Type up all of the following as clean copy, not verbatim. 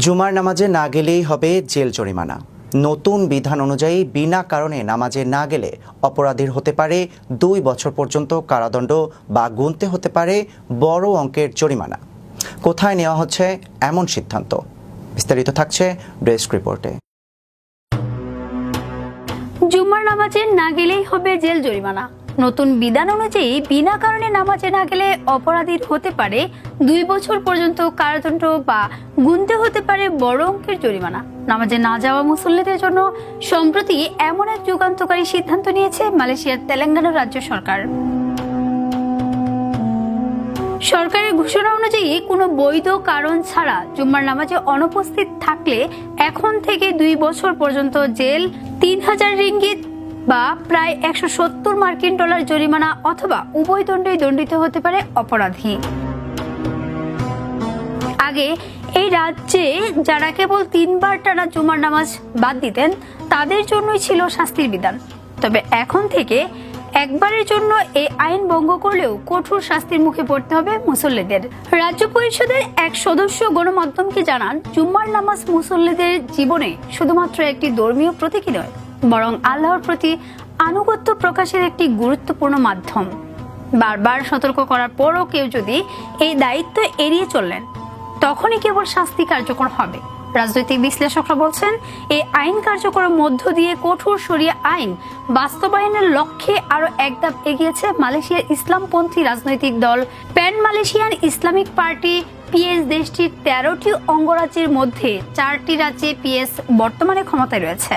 জুমার নামাজে না গেলেই হবে জেল জরিমানা। নতুন বিধান অনুযায়ী বিনা কারণে নামাজে না গেলে অপরাধীর হতে পারে 2 বছর পর্যন্ত কারাদণ্ড বা গুনতে হতে পারে বড় অঙ্কের জরিমানা। কোথায় নেওয়া হচ্ছে এমন সিদ্ধান্ত? বিস্তারিত থাকছে ডেস্ক রিপোর্টে। জুমার নামাজে না গেলেই হবে জেল জরিমানা। নতুন বিধান অনুযায়ী বিনা কারণে নামাজে না গেলে অপরাধীর হতে পারে 2 বছর পর্যন্ত কারাদণ্ড বা গুনতে হতে পারে বড় অঙ্কের জরিমানা। নামাজে না যাওয়া মুসল্লিদের জন্য সম্প্রতি এমন এক যুগান্তকারী সিদ্ধান্ত নিয়েছে মালয়েশিয়ার তেলেঙ্গানা রাজ্য সরকার। সরকারের ঘোষণা অনুযায়ী কোনো বৈধ কারণ ছাড়া জুম্মার নামাজে অনুপস্থিত থাকলে এখন থেকে 2 বছর পর্যন্ত জেল, 3000 রিঙ্গিত বা প্রায় 170 মার্কিন ডলার জরিমানা অথবা উভয় দণ্ডেই দণ্ডিত হতে পারে অপরাধী। আগে এই রাজ্যে যারা কেবল 3 বার টানা জুমার নামাজ বাদ দিতেন তাদের জন্যই ছিল শাস্তির বিধান। তবে এখন থেকে একবারের জন্য এই আইন ভঙ্গ করলেও কঠোর শাস্তির মুখে পড়তে হবে মুসল্লিদের। রাজ্য পরিষদের এক সদস্য গণমাধ্যমকে জানান, জুম্মার নামাজ মুসল্লিদের জীবনে শুধুমাত্র একটি ধর্মীয় প্রতীকী নয়, বরং আল্লাহর প্রতি আনুগত্য প্রকাশের একটি গুরুত্বপূর্ণ মাধ্যম। বারবার সতর্ক করার পরও কেউ যদি এই দায়িত্ব এড়িয়ে চললেন তখনই কেবল শাস্তি কার্যকর হবে। রাজনৈতিক বিশ্লেষকরা বলছেন, এই আইন কার্যকরের মধ্য দিয়ে কঠোর শরিয়া আইন বাস্তবায়নের লক্ষ্যে আরো এক ধাপ এগিয়েছে মালয়েশিয়ার ইসলামপন্থী রাজনৈতিক দল pan Malaysian Islamic party PS. দেশটির 13টি অঙ্গরাজ্যের মধ্যে 4টি রাজ্যে পিএস বর্তমানে ক্ষমতায় রয়েছে।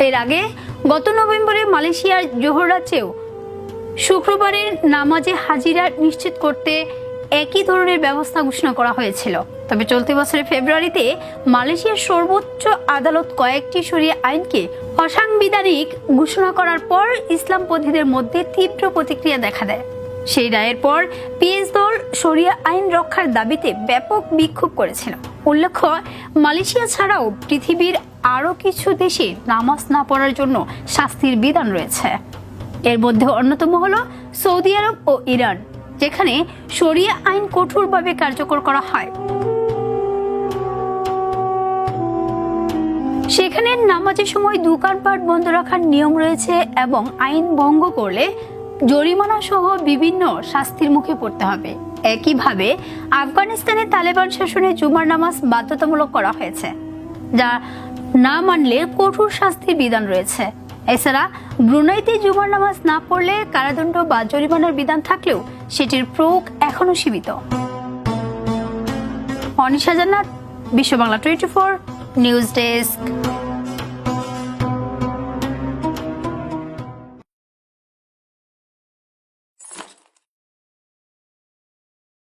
এর আগে গত নভেম্বরে মালয়েশিয়ার জোহর রাজ্যেও শুক্রবারের নামাজে হাজিরা নিশ্চিত করতে একই ধরনের ব্যবস্থা ঘোষণা করা হয়েছিল। তবে চলতি বছরের ফেব্রুয়ারিতে মালয়েশিয়ার সর্বোচ্চ আদালত কয়েকটি শরিয়া আইনকে অসাংবিধানিক ঘোষণা করার পর ইসলামপন্থীদের মধ্যে তীব্র প্রতিক্রিয়া দেখা দেয়। সেই রায়ের পর পিএস দল শরিয়া আইন রক্ষার দাবিতে ব্যাপক বিক্ষোভ করেছিল। উল্লেখ্য, মালয়েশিয়া ছাড়াও পৃথিবীর আরো কিছু দেশে নামাজ না পড়ার জন্য শাস্তির বিধান রয়েছে। এর মধ্যে অন্যতম হলো সৌদি আরব ও ইরান, যেখানে শরিয়া আইন কঠোরভাবে কার্যকর করা হয়। সেখানে নামাজের সময় দোকানপাট বন্ধ রাখার নিয়ম রয়েছে এবং আইন ভঙ্গ করলে জরিমানা সহ বিভিন্ন শাস্তির মুখে পড়তে হবে। একইভাবে আফগানিস্তানে তালেবান শাসনে জুমার নামাজ বাধ্যতামূলক করা হয়েছে, যা না মানলে কঠোর শাস্তির বিধান রয়েছে। এছাড়া ব্রুনাইতে জুমার নামাজ না পড়লে কারাদণ্ড বা জরিমানার বিধান থাকলেও সেটির প্রয়োগ এখনো সীমিত। অনিশা জান্নাত, বিশ্ব বাংলা 24 নিউজ ডেস্ক।